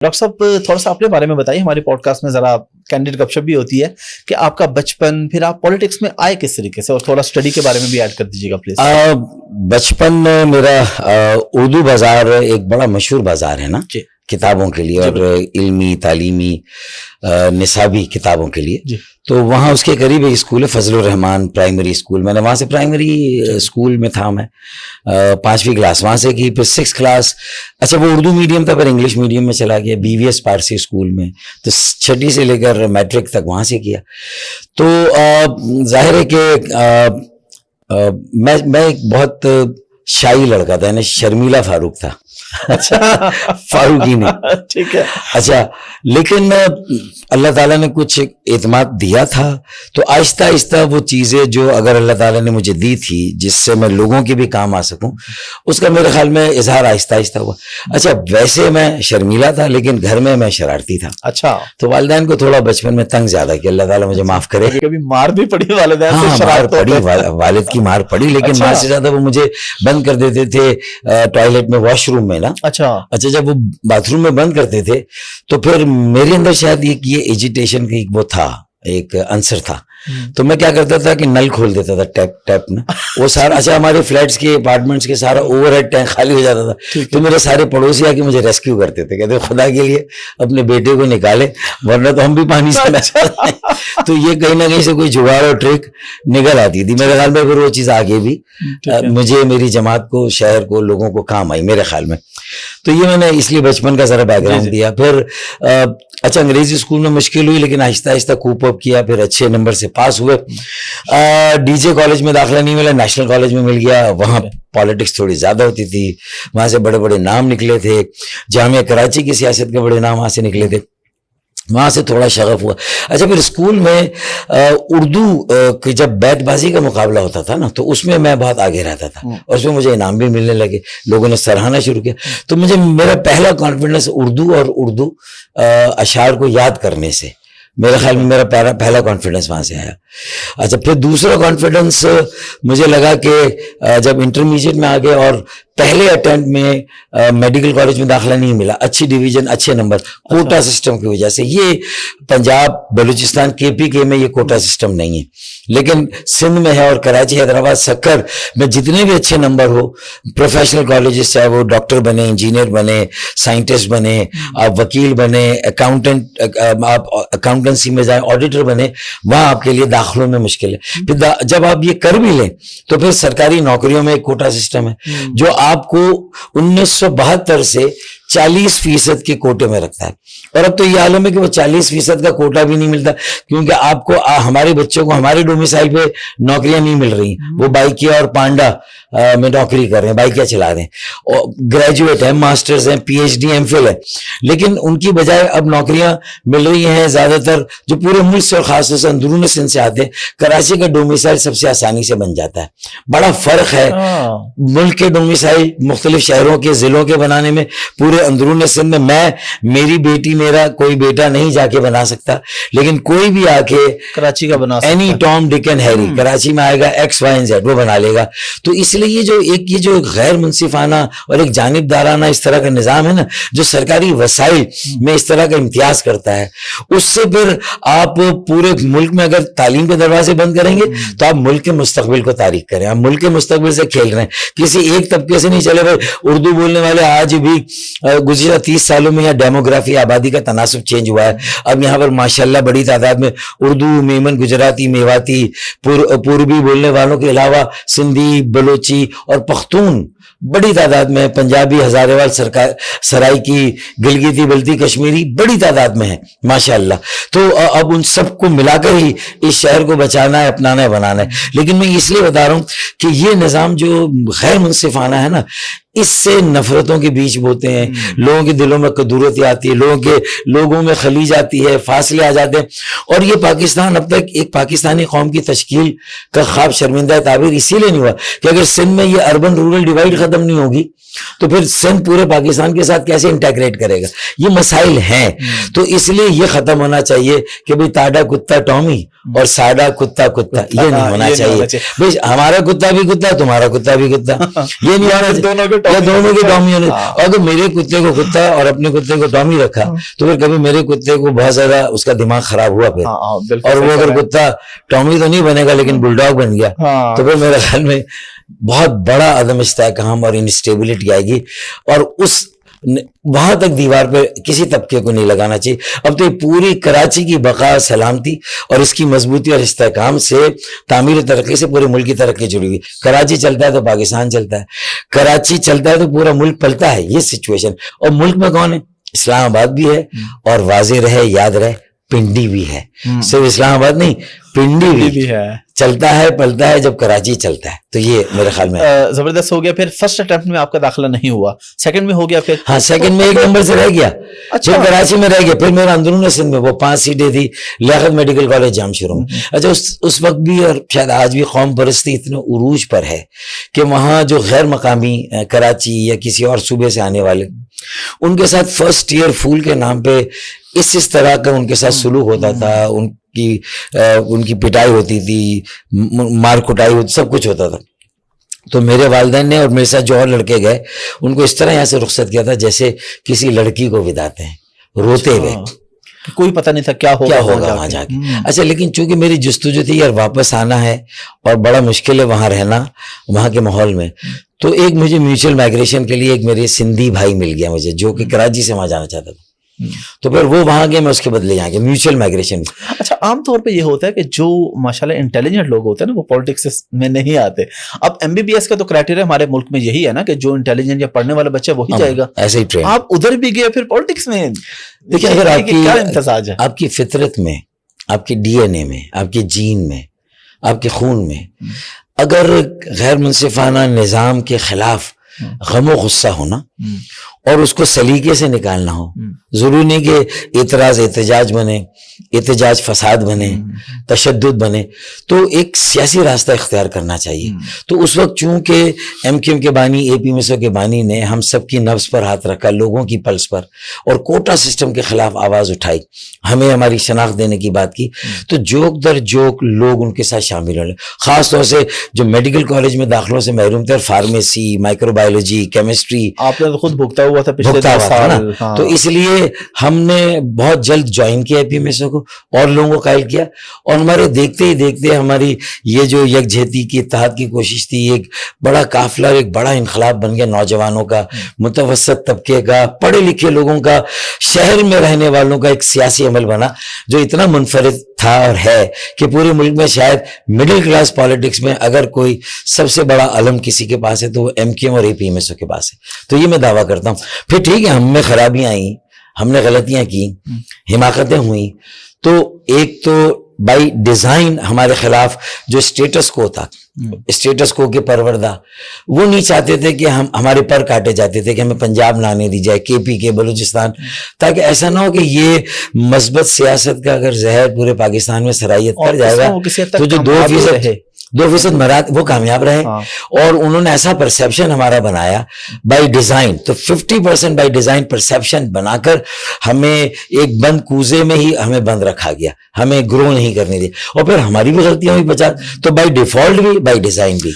Doctor صاحب تھوڑا سا اپنے بارے میں بتائیے، ہماری پوڈ کاسٹ میں ذرا کینڈیڈ گپ شپ بھی ہوتی ہے کہ آپ کا بچپن، پھر آپ پالیٹکس میں آئے کس طریقے سے، اور تھوڑا اسٹڈی کے بارے میں بھی ایڈ کر دیجیے گا پلیز۔ بچپن میں میرا اردو بازار ایک بڑا مشہور بازار ہے نا جی کتابوں کے لیے، اور علمی تعلیمی نصابی کتابوں کے لیے، جی تو وہاں اس کے قریب ایک اسکول ہے فضل الرحمان پرائمری اسکول، میں نے وہاں سے پرائمری اسکول میں تھا، میں 5ویں کلاس وہاں سے کی، پھر 6 کلاس، اچھا وہ اردو میڈیم تھا، پھر انگلش میڈیم میں چلا گیا BVS پارسی اسکول میں، تو 6 سے لے کر میٹرک تک وہاں سے کیا۔ تو ظاہر ہے کہ میں ایک بہت شائی لڑکا تھا، یعنی شرمیلا فاروق تھا، اچھا فاروقی نہیں، ٹھیک ہے، اچھا، لیکن اللہ تعالیٰ نے کچھ اعتماد دیا تھا، تو آہستہ آہستہ وہ چیزیں جو اگر اللہ تعالیٰ نے مجھے دی تھی جس سے میں لوگوں کے بھی کام آ سکوں، اس کا میرے خیال میں اظہار آہستہ آہستہ ہوا۔ اچھا ویسے میں شرمیلا تھا، لیکن گھر میں شرارتی تھا، اچھا، تو والدین کو تھوڑا بچپن میں تنگ زیادہ کیا، اللہ تعالیٰ مجھے معاف کرے۔ کبھی مار بھی پڑی والدین سے؟ ہاں مار پڑی، والد کی مار پڑی، لیکن ماں سے زیادہ وہ مجھے بند کر دیتے تھے ٹوائلٹ میں، واش روم میں نا، اچھا، جب وہ باتھ روم میں بند کرتے تھے تو پھر میرے اندر شاید یہ ایجیٹیشن کی وہ تھا، ایک عنصر تھا، تو میں کیا کرتا تھا کہ نل کھول دیتا تھا ٹیپ نا، وہ سارا، اچھا ہمارے فلیٹس کے اپارٹمنٹس کے سارا اوور ہیڈ ٹینک خالی ہو جاتا تھا، تو میرے سارے پڑوسی آ کے مجھے ریسکیو کرتے تھے، کہتے خدا کے لیے اپنے بیٹے کو نکالے ورنہ تو ہم بھی پانی سے نہ۔ تو یہ کہیں نہ کہیں سے کوئی جگاڑ اور ٹرک نکل آتی تھی میرے خیال میں، پھر وہ چیز آگے بھی مجھے، میری جماعت کو، شہر کو، لوگوں کو کام آئی میرے خیال میں۔ تو یہ میں نے اس لیے بچپن کا ذرا بیک گراؤنڈ دیا۔ پھر اچھا انگریزی اسکول میں مشکل ہوئی، لیکن آہستہ آہستہ کوپ اپ کیا، پھر اچھے نمبر سے پاس ہوئے۔ DJ کالج میں داخلہ نہیں ملا، نیشنل کالج میں مل گیا، وہاں پالیٹکس تھوڑی زیادہ ہوتی تھی، وہاں سے بڑے بڑے نام نکلے تھے، جامعہ کراچی کی سیاست کے بڑے نام وہاں سے نکلے تھے، وہاں سے تھوڑا شغف ہوا۔ اچھا پھر اسکول میں اردو کی جب بیت بازی کا مقابلہ ہوتا تھا نا، تو اس میں میں بہت آگے رہتا تھا، اور اس میں مجھے انعام بھی ملنے لگے، لوگوں نے سراہنا شروع کیا، تو مجھے میرا پہلا کانفیڈنس اردو اور اردو اشعار کو یاد کرنے سے، میرے خیال میں میرا پہلا کانفیڈنس وہاں سے آیا۔ اچھا پھر دوسرا کانفیڈنس مجھے لگا کہ جب انٹرمیڈیٹ میں آ گئے اور پہلے اٹیمپٹ میں میڈیکل کالج میں داخلہ نہیں ملا، اچھی ڈویژن، اچھے نمبر، کوٹا سسٹم کی وجہ سے، یہ پنجاب، بلوچستان، KPK میں یہ کوٹا سسٹم نہیں ہے، لیکن سندھ میں ہے، اور کراچی، حیدرآباد، سکر میں جتنے بھی اچھے نمبر ہو، پروفیشنل کالجز، چاہے وہ ڈاکٹر بنے، انجینئر بنے، سائنٹسٹ بنے، آپ وکیل بنے، اکاؤنٹنٹ، آپ اکاؤنٹنسی میں جائیں، آڈیٹر بنے، وہاں آپ کے لیے داخلوں میں مشکل ہے۔ پھر جب آپ یہ کر بھی لیں تو پھر سرکاری نوکریوں میں ایک کوٹا سسٹم ہے جو آپ کو 1972 سے 40% کے کوٹے میں رکھتا ہے، اور اب تو یہ عالم ہے کہ وہ 40% کا کوٹا بھی نہیں ملتا، کیونکہ آپ کو، ہمارے بچوں کو ہمارے ڈومیسائل پہ نوکریاں نہیں مل رہی، وہ بائکیا اور پانڈا میں نوکری کر رہے ہیں، بائکیا چلا رہے ہیں، اور گریجویٹ ہیں، ماسٹرز ہیں، PhD MPhil ہے، لیکن ان کی بجائے اب نوکریاں مل رہی ہیں زیادہ تر جو پورے ملک سے اور خاص طور سے اندرون سندھ سے آتے ہیں۔ کراچی کا ڈومیسائل سب سے آسانی سے بن جاتا ہے، بڑا فرق ہے ملک کے ڈومیسائل مختلف شہروں کے، ضلعوں کے بنانے میں۔ پورے اندرون سندھ میں میری بیٹی، میرا کوئی بیٹا نہیں جا کے بنا سکتا، لیکن کوئی بھی آ کے کراچی کا بنا سکتا، any Tom Dick and Harry, Karachi میں آئے گا XYZ وہ بنا لے گا۔ تو اس لیے یہ جو غیر منصفانہ اور ایک جانبدارانہ اس طرح کا نظام ہے نا، جو سرکاری وسائل میں اس طرح کا امتیاز کرتا ہے، اس سے پھر آپ پورے ملک میں اگر تعلیم کے دروازے بند کریں گے تو آپ ملک کے مستقبل کو تاریخ کریں، آپ ملک کے مستقبل سے کھیل رہے ہیں، کسی ایک طبقے سے نہیں چلے بھائی اردو بولنے والے آج بھی گزشتہ 30 سالوں میں یہاں ڈیموگرافی، آبادی کا تناسب چینج ہوا ہے، اب یہاں پر ماشاءاللہ بڑی تعداد میں اردو، میمن، گجراتی، میواتی، پوربی بولنے والوں کے علاوہ سندھی، بلوچی اور پختون بڑی تعداد میں، پنجابی، ہزارے وال، سرائکی، گلگتی، بلتی، کشمیری بڑی تعداد میں ہے ماشاءاللہ۔ تو اب ان سب کو ملا کر ہی اس شہر کو بچانا ہے، اپنانا ہے، بنانا ہے۔ لیکن میں اس لیے بتا رہا ہوں کہ یہ نظام جو غیر منصفانہ ہے نا، اس سے نفرتوں کے بیچ بوتے ہیں، لوگوں کے دلوں میں کدورتی آتی ہے، لوگوں میں خلیج آتی ہے، فاصلے آ جاتے ہیں، اور یہ پاکستان اب تک ایک پاکستانی قوم کی تشکیل کا خواب شرمندہ تعبیر اسی لیے نہیں ہوا کہ اگر سندھ میں یہ اربن رورل ڈیوائیڈ ختم نہیں ہوگی تو پھر سندھ پورے پاکستان کے ساتھ کیسے انٹیگریٹ کرے گا؟ یہ مسائل ہیں. تو اس لیے یہ ختم ہونا چاہیے کہ بھئی تاڈا کتا ٹامی اور ساڈا کتا کتا، یہ نہیں ہونا چاہیے. بھئی ہمارا کتا بھی کتا، تمہارا کتا بھی کتا، یہ نہیں ہونا چاہیے. دونوں کے ٹامی ہونے. اور اگر میرے کتے کو کتا اور اپنے کتے کو ٹامی رکھا تو پھر کبھی میرے کتے کو بہت زیادہ اس کا دماغ خراب ہوا پھر، اور وہ اگر کتا ٹامی تو نہیں بنے گا لیکن بل ڈاگ بن گیا تو پھر میرے خیال میں بہت بڑا عدم استحکام اور انسٹیبلٹی آئے گی. اور اس وہاں تک دیوار پہ کسی طبقے کو نہیں لگانا چاہیے. اب تو یہ پوری کراچی کی بقا، سلامتی اور اس کی مضبوطی اور استحکام سے، تعمیر ترقی سے پورے ملک کی ترقی جڑی ہوئی. کراچی چلتا ہے تو پاکستان چلتا ہے، کراچی چلتا ہے تو پورا ملک پلتا ہے. یہ سچویشن. اور ملک میں کون ہے؟ اسلام آباد بھی ہے، اور واضح رہے، یاد رہے، پنڈی بھی ہے. صرف اسلام آباد نہیں، پنڈی بھی ہے. چلتا ہے پلتا ہے جب کراچی چلتا ہے. تو یہ میرے خیال میں زبردست ہو گیا. پھر فرسٹ اٹیمپٹ میں آپ کا داخلہ نہیں ہوا، سیکنڈ میں ہو گیا. پھر ہاں سیکنڈ میں 1 نمبر سے رہ گیا. پھر کراچی میں رہ گیا. پھر میرا اندرون سندھ میں وہ 5 سیٹیں تھی لیاقت میڈیکل کالج جامشورو میں. اچھا اس وقت بھی اور شاید آج بھی قوم پرستی اتنے عروج پر ہے کہ وہاں جو غیر مقامی کراچی یا کسی اور صوبے سے آنے والے، ان کے ساتھ فرسٹ ایئر پھول کے نام پہ اس طرح کا ان کے ساتھ سلوک ہوتا تھا. ان کی پٹائی ہوتی تھی، مار کٹائی ہوتی، سب کچھ ہوتا تھا. تو میرے والدین نے اور میرے ساتھ جو اور لڑکے گئے ان کو اس طرح یہاں سے رخصت کیا تھا جیسے کسی لڑکی کو وداتے ہیں، روتے ہوئے. کوئی پتہ نہیں تھا کیا ہوگا وہاں جا کے. اچھا لیکن چونکہ میری جستجو تھی یار واپس آنا ہے اور بڑا مشکل ہے وہاں رہنا، وہاں کے ماحول میں، تو ایک مجھے میوچل مائگریشن کے لیے ایک میرے سندھی بھائی مل گیا مجھے، جو کہ کراچی سے وہاں جانا چاہتا تھا. تو پھر وہ وہاں گئے، میں اس کے بدلے یہاں گیا. Mutual migration. اچھا عام طور پہ یہ ہوتا ہے کہ جو ماشاءاللہ انٹیلیجنٹ لوگ ہوتے ہیں نا وہ پالیٹکس میں نہیں آتے. اب MBBS کا تو کرائٹیریا ہمارے ملک میں یہی ہے نا کہ جو انٹیلیجنٹ یا پڑھنے والا بچہ وہی جائے گا. ایسے ہی آپ ادھر بھی گئے پھر پالیٹکس میں. دیکھیں اگر آپ کی فطرت میں، آپ کی DNA میں، آپ کے جین میں، آپ کے خون میں اگر غیر منصفانہ نظام کے خلاف غم و غصہ ہونا اور اس کو سلیقے سے نکالنا ہو، ضروری نہیں کہ اعتراض احتجاج بنے، احتجاج فساد بنے، تشدد بنے، تو ایک سیاسی راستہ اختیار کرنا چاہیے. تو اس وقت چونکہ MQM کے بانی، APMSO کے بانی نے ہم سب کی نفس پر ہاتھ رکھا، لوگوں کی پلس پر، اور کوٹا سسٹم کے خلاف آواز اٹھائی، ہمیں ہماری شناخت دینے کی بات کی، تو جوک در جوک لوگ ان کے ساتھ شامل ہونے، خاص طور سے جو میڈیکل کالج میں داخلوں سے محروم تھے، فارمیسی، مائکرو بایولوجی، کیمسٹری. آپ نے خود بھگتا ہوا تھا پچھلے 2 سال. تو اس لیے ہم نے بہت جلد جوائن کیا APMSO کو اور لوگوں کو قائل کیا، اور ہمارے دیکھتے ہی دیکھتے ہماری یہ جو یکجہتی کی، اتحاد کی کوشش تھی، ایک بڑا قافلہ، ایک بڑا انقلاب بن گیا نوجوانوں کا، متوسط طبقے کا، پڑھے لکھے لوگوں کا، شہر میں رہنے والوں کا ایک سیاسی عمل بنا جو اتنا منفرد تھا اور ہے کہ پورے ملک میں شاید مڈل کلاس پالیٹکس میں اگر کوئی سب سے بڑا علم کسی کے پاس ہے تو وہ MQM اور APMSO کے پاس ہے. تو یہ میں دعویٰ کرتا ہوں. پھر ٹھیک ہے ہم میں خرابیاں آئیں، ہم نے غلطیاں کی، حماقتیں ہوئیں، تو ایک تو بائی ڈیزائن ہمارے خلاف جو اسٹیٹس کو تھا، اسٹیٹس کو کے پروردہ، وہ نہیں چاہتے تھے کہ ہمارے پر کاٹے جاتے تھے کہ ہمیں پنجاب نہ آنے دی جائے، KP کے، بلوچستان، تاکہ ایسا نہ ہو کہ یہ مثبت سیاست کا اگر زہر پورے پاکستان میں سرائیت کر جائے گا تو جو 2% مراد وہ کامیاب رہے. اور انہوں نے ایسا پرسیپشن ہمارا بنایا بائی ڈیزائن، تو 50% بائی ڈیزائن پرسیپشن بنا کر ہمیں ایک بند کوزے میں ہی ہمیں بند رکھا گیا، ہمیں گرو نہیں کرنے دیا، اور پھر ہماری بھی غلطیاں ہوئی 50، تو بائی ڈیفالٹ بھی بائی ڈیزائن بھی.